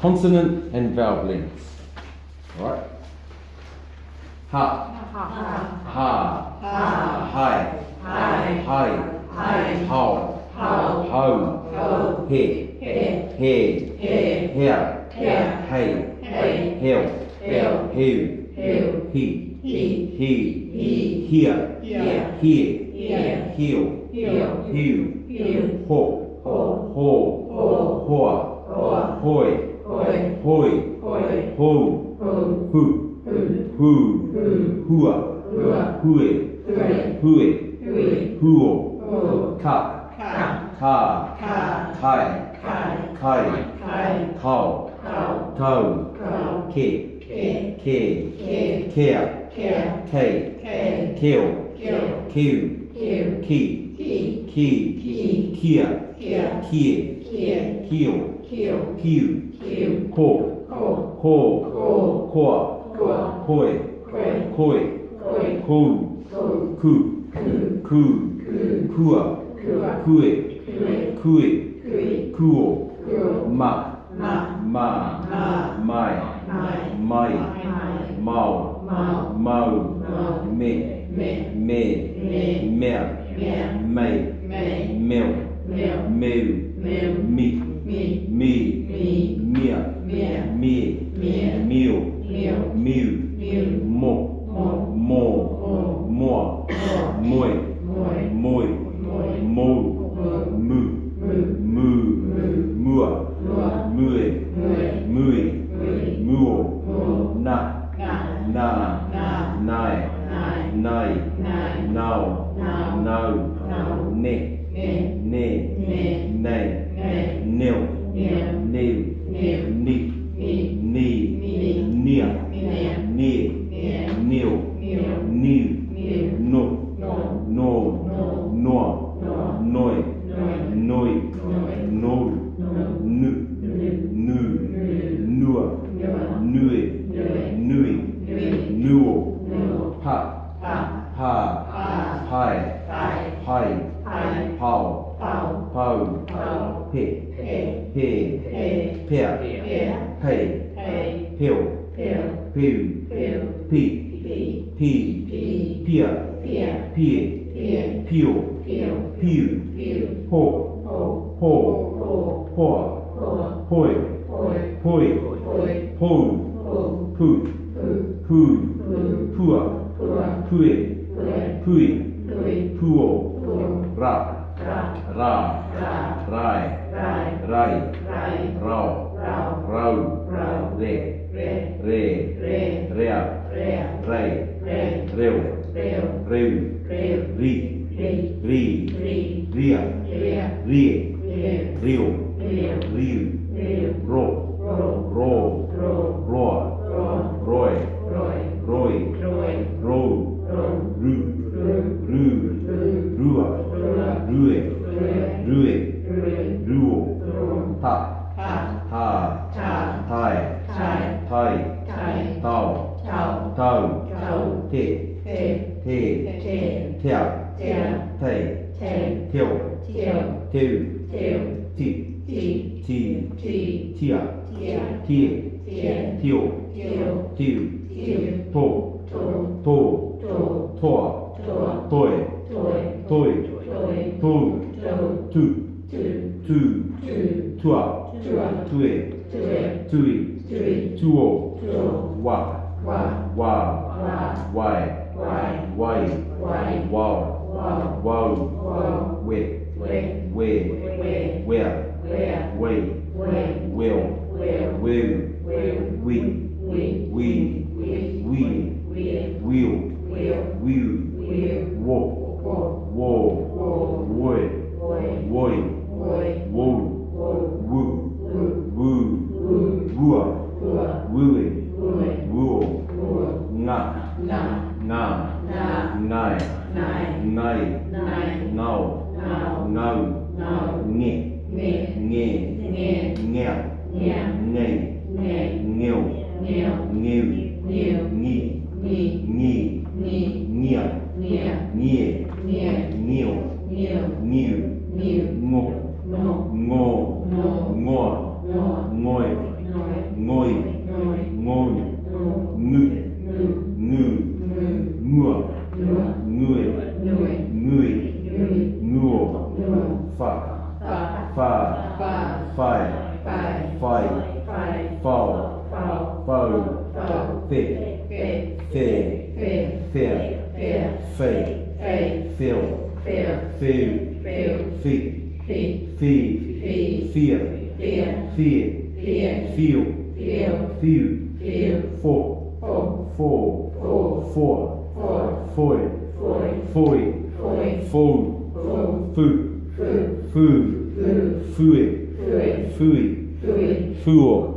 consonant and vowel blends. Alright? Ha, ha, hi, how, he, here, hey, hell, who, he, here, here, heal, ho, hoa, hoi, ho, who, hua, hue, huo, ka, kai, kau, tau, ke, kea, kei, keo, kiu, ki, kia, kio, kiu, ko, koa, koi, ku, kua, kui, kuo, mai, mau, me, mea, mei, meu, mi, mia, miu, mo, moa, moi, mou, mua, mue, muo, na, nai, nau, ne, nei, nil, ni, nia, nil, no, noa, noi, nu, nua, nui, nuo, pa, hai, pau, pe, pea, pei, piu, pia, piu, ho, hoa, hoi, pu, pua, pui, puo, ra, rai, rau, re, rea, rei, reu, ria, rio, ro, roa, roi, rua, rue, ruo, ta, tai, tau, te, tea, tei, teo, teu, ti, tia, tie, tio, to, toa, toi, tu, tua, tue, tui, tuo, wa, wai, wow, we, where, will, ngồi, ngồi, ngồi, ngự, ngừ, ngựa, người, người, ngựa, phà, phà, phai, phai, phao, phao, phê, phê, phê, phê, phêu, phêu, phì, phì, phìa, phìa, phiêu, phiêu, phô, phô, phổi, phôi, phôi, phôi, phư, phư, phươi, phươi, phùa,